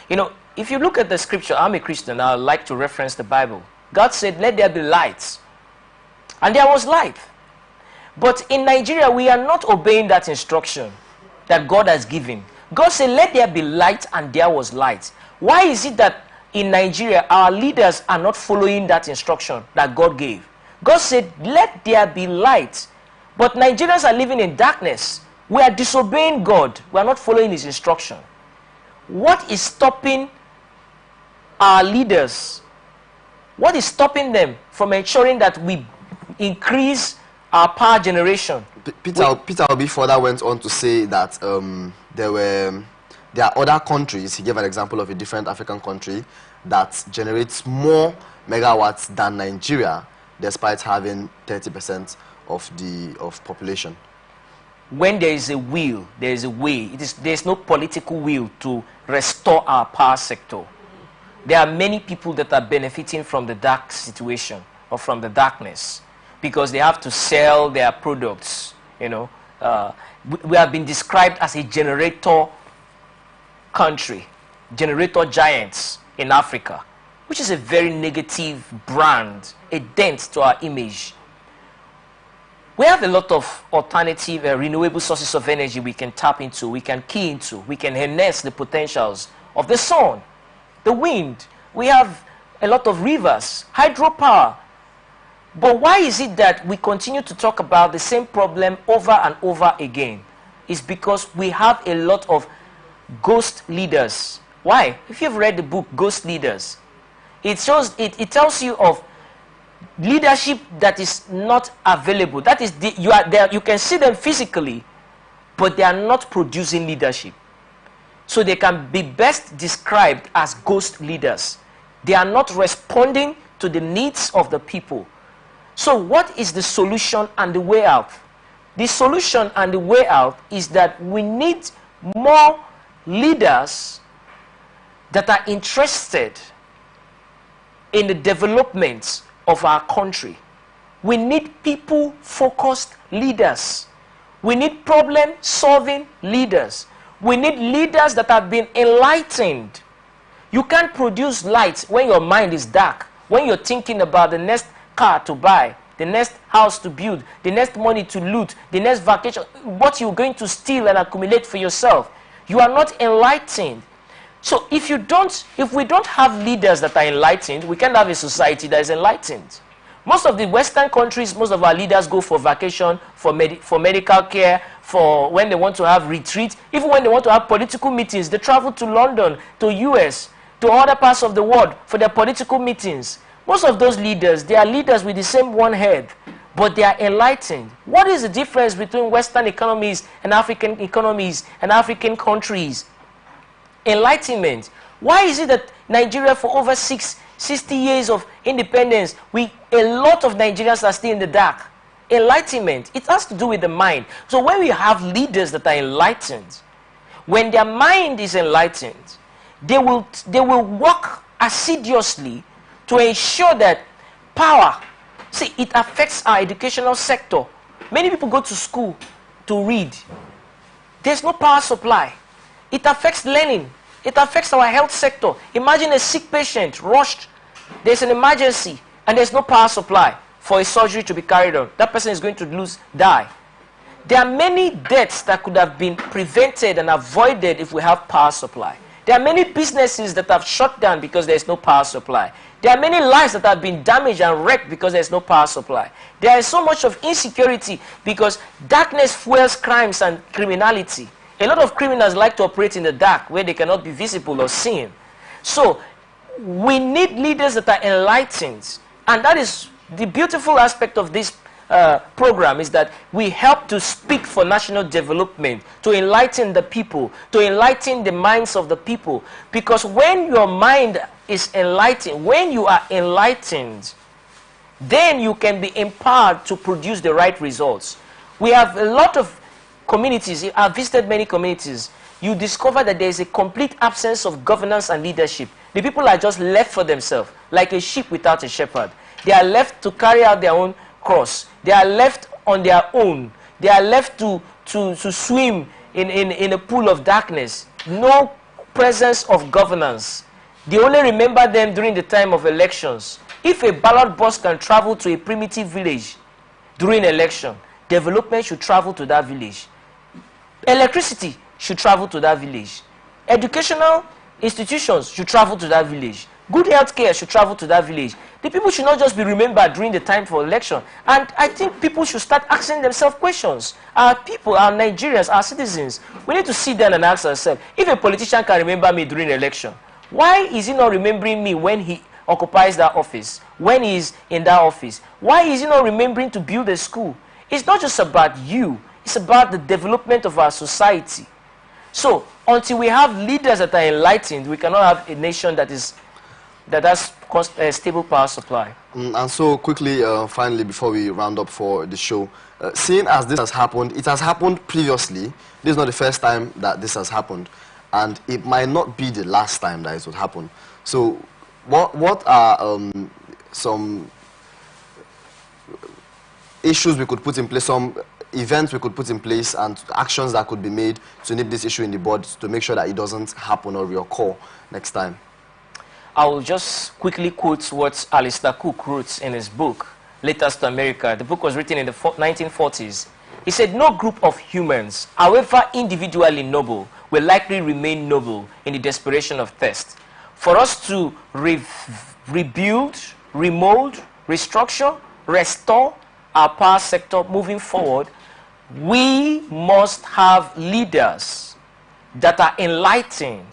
Speaker 2: You know, if you look at the scripture, I'm a Christian, I like to reference the Bible. God said, let there be light. And there was light. But in Nigeria, we are not obeying that instruction that God has given. God said, let there be light, and there was light. Why is it that in Nigeria, our leaders are not following that instruction that God gave? God said, let there be light. But Nigerians are living in darkness. We are disobeying God. We are not following his instruction. What is stopping our leaders? What is stopping them from ensuring that we increase our power generation?
Speaker 1: Peter Obi further went on to say that there are other countries, he gave an example of a different African country, that generates more megawatts than Nigeria, despite having 30% of population.
Speaker 2: When there is a will, there is a way. There is no political will to restore our power sector. There are many people that are benefiting from the dark situation or from the darkness because they have to sell their products. You know, we have been described as a generator country, generator giants in Africa, which is a very negative brand, a dent to our image. We have a lot of alternative renewable sources of energy we can tap into, we can key into, we can harness the potentials of the sun, the wind. We have a lot of rivers, hydropower. But why is it that we continue to talk about the same problem over and over again? It's because we have a lot of ghost leaders. Why? If you've read the book Ghost Leaders, it tells you of leadership that is not available. That is, you are there, you can see them physically, but they are not producing leadership. So they can be best described as ghost leaders. They are not responding to the needs of the people. So what is the solution and the way out? The solution and the way out is that we need more leaders that are interested in the development of our country. We need people-focused leaders. We need problem-solving leaders. We need leaders that have been enlightened. You can't produce light when your mind is dark, when you're thinking about the next car to buy, the next house to build, the next money to loot, the next vacation, what you're going to steal and accumulate for yourself. You are not enlightened. So if we don't have leaders that are enlightened, we can't have a society that is enlightened. Most of the Western countries, most of our leaders go for vacation, for medical care, for when they want to have retreat, even when they want to have political meetings, they travel to London, to US, to other parts of the world for their political meetings. Most of those leaders, they are leaders with the same one head, but they are enlightened. What is the difference between Western economies and African economies and African countries? Enlightenment. Why is it that Nigeria, for over 60 years of independence, a lot of Nigerians are still in the dark? Enlightenment. It has to do with the mind. So when we have leaders that are enlightened, when their mind is enlightened, they will work assiduously to ensure that power, see, it affects our educational sector. Many people go to school to read. There's no power supply. It affects learning. It affects our health sector. Imagine a sick patient rushed. There's an emergency and there's no power supply for a surgery to be carried on. That person is going to die. There are many deaths that could have been prevented and avoided if we have power supply. There are many businesses that have shut down because there's no power supply. There are many lives that have been damaged and wrecked because there's no power supply. There is so much of insecurity because darkness fuels crimes and criminality. A lot of criminals like to operate in the dark where they cannot be visible or seen. So we need leaders that are enlightened. And that is The beautiful aspect of this program is that we help to speak for national development, to enlighten the people, to enlighten the minds of the people. Because when your mind is enlightened, when you are enlightened, then you can be empowered to produce the right results. We have a lot of communities. I've visited many communities. You discover that there is a complete absence of governance and leadership. The people are just left for themselves, like a sheep without a shepherd. They are left to carry out their own course. They are left on their own. They are left to swim in a pool of darkness. No presence of governance. They only remember them during the time of elections. If a ballot box can travel to a primitive village during election, development should travel to that village. Electricity should travel to that village. Educational institutions should travel to that village. Good health care should travel to that village. The people should not just be remembered during the time for election. And I think people should start asking themselves questions. Our people, our Nigerians, our citizens, we need to sit down and ask ourselves, if a politician can remember me during election, why is he not remembering me when he occupies that office, when he is in that office? Why is he not remembering to build a school? It's not just about you. It's about the development of our society. So, until we have leaders that are enlightened, we cannot have a nation that has a stable power supply.
Speaker 1: And so, quickly, finally, before we round up for the show, seeing as this has happened, it has happened previously. This is not the first time that this has happened. And it might not be the last time that it would happen. So, what are some issues we could put in place, some events we could put in place and actions that could be made to nip this issue in the bud to make sure that it doesn't happen or reoccur next time?
Speaker 2: I will just quickly quote what Alistair Cook wrote in his book, Letters to America. The book was written in the 1940s. He said, no group of humans, however individually noble, will likely remain noble in the desperation of thirst. For us to rebuild, remold, restructure, restore our power sector moving forward, we must have leaders that are enlightened.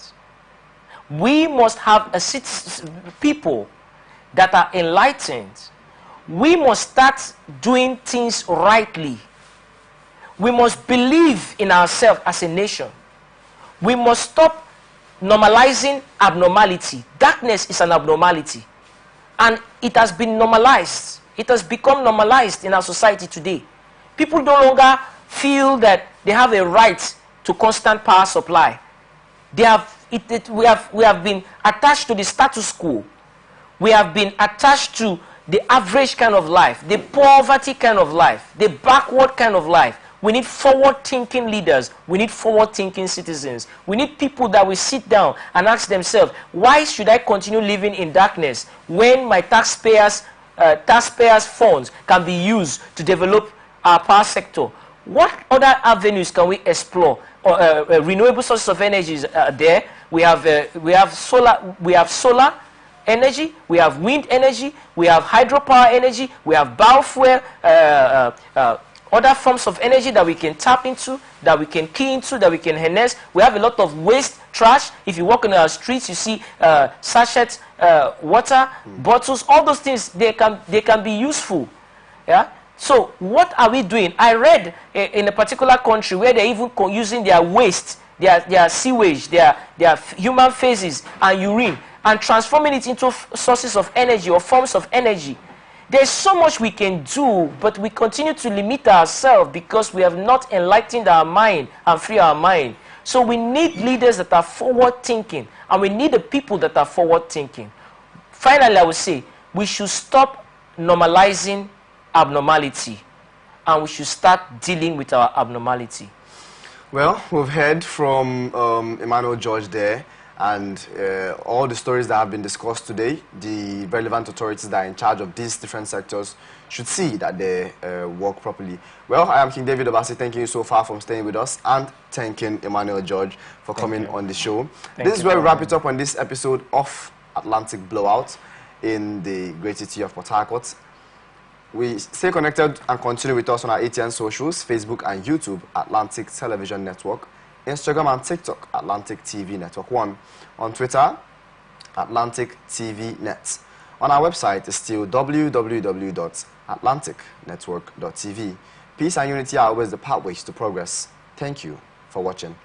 Speaker 2: We must have people that are enlightened. We must start doing things rightly. We must believe in ourselves as a nation. We must stop normalizing abnormality. Darkness is an abnormality. And it has been normalized. It has become normalized in our society today. People no longer feel that they have a right to constant power supply. We have been attached to the status quo. We have been attached to the average kind of life, the poverty kind of life, the backward kind of life. We need forward-thinking leaders. We need forward-thinking citizens. We need people that will sit down and ask themselves, why should I continue living in darkness when my taxpayers' funds can be used to develop our power sector? What other avenues can we explore? Renewable sources of energy are there. We have solar energy, we have wind energy, we have hydropower energy, we have biofuel, other forms of energy that we can tap into, that we can key into, that we can harness. We have a lot of waste, trash. If you walk on our streets, you see sachets, water, bottles, all those things, they can be useful. Yeah? So what are we doing? I read in a particular country where they're even using their waste, their sewage, their human feces and urine, and transforming it into sources of energy or forms of energy. There's so much we can do, but we continue to limit ourselves because we have not enlightened our mind and free our mind. So we need leaders that are forward-thinking, and we need the people that are forward-thinking. Finally, I would say we should stop normalizing abnormality, and we should start dealing with our abnormality.
Speaker 1: Well, we've heard from Emmanuel George there, and all the stories that have been discussed today. The relevant authorities that are in charge of these different sectors should see that they work properly. Well, I am King David Obasi, thanking you so far from staying with us, and thanking Emmanuel George for coming on the show. This is where we wrap it up on this episode of Atlantic Blowout in the great city of Port Harcourt. We stay connected and continue with us on our ATN socials, Facebook and YouTube, Atlantic Television Network, Instagram and TikTok, Atlantic TV Network 1, on Twitter, Atlantic TV Net. On our website is still www.atlanticnetwork.tv. Peace and unity are always the pathways to progress. Thank you for watching.